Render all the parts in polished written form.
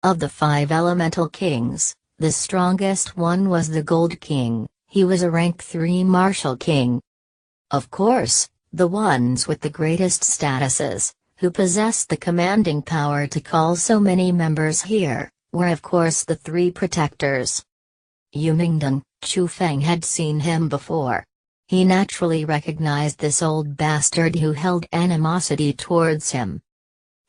Of the 5 elemental kings, the strongest one was the Gold King. He was a rank 3 martial king. Of course, the ones with the greatest statuses, who possessed the commanding power to call so many members here, were of course the 3 protectors. Mheallann, Chu Feng had seen him before. He naturally recognized this old bastard who held animosity towards him.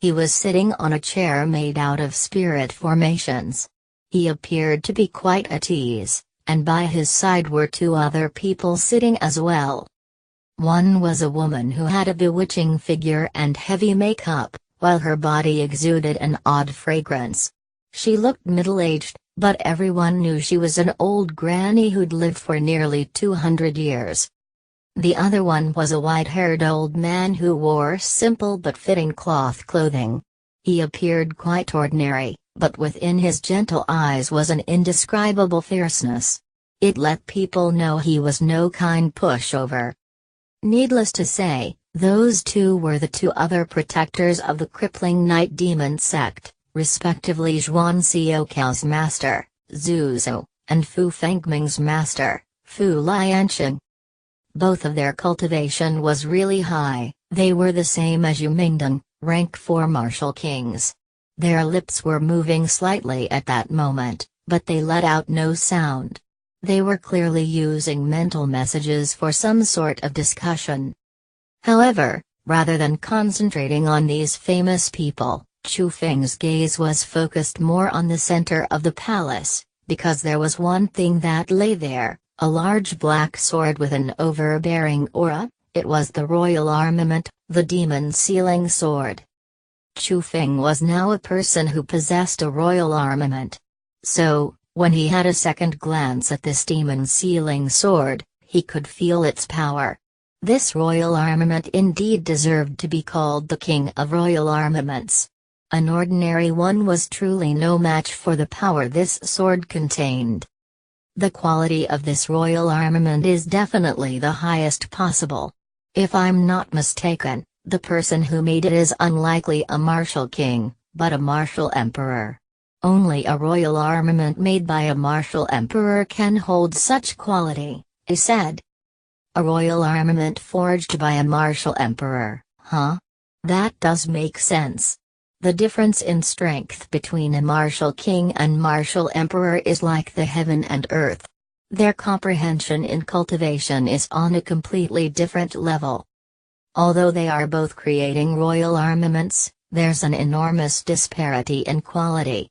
He was sitting on a chair made out of spirit formations. He appeared to be quite at ease, and by his side were 2 other people sitting as well. One was a woman who had a bewitching figure and heavy makeup, while her body exuded an odd fragrance. She looked middle-aged, but everyone knew she was an old granny who'd lived for nearly 200 years. The other one was a white-haired old man who wore simple but fitting cloth clothing. He appeared quite ordinary, but within his gentle eyes was an indescribable fierceness. It let people know he was no kind pushover. Needless to say, those 2 were the 2 other protectors of the crippling night demon sect, respectively Zhuan Xiaocao's master, Zhu Zhu, and Fu Fengming's master, Fu Liansheng. Both of their cultivation was really high. They were the same as Mheallann, rank 4 martial kings. Their lips were moving slightly at that moment, but they let out no sound. They were clearly using mental messages for some sort of discussion. However, rather than concentrating on these famous people, Chu Feng's gaze was focused more on the center of the palace, because there was one thing that lay there. A large black sword with an overbearing aura. It was the royal armament, the demon sealing sword. Chu Feng was now a person who possessed a royal armament. So, when he had a second glance at this demon sealing sword, he could feel its power. This royal armament indeed deserved to be called the king of royal armaments. An ordinary one was truly no match for the power this sword contained. The quality of this royal armament is definitely the highest possible. If I'm not mistaken, the person who made it is unlikely a martial king, but a martial emperor. Only a royal armament made by a martial emperor can hold such quality, he said. A royal armament forged by a martial emperor, huh? That does make sense. The difference in strength between a martial king and martial emperor is like the heaven and earth. Their comprehension in cultivation is on a completely different level. Although they are both creating royal armaments, there's an enormous disparity in quality.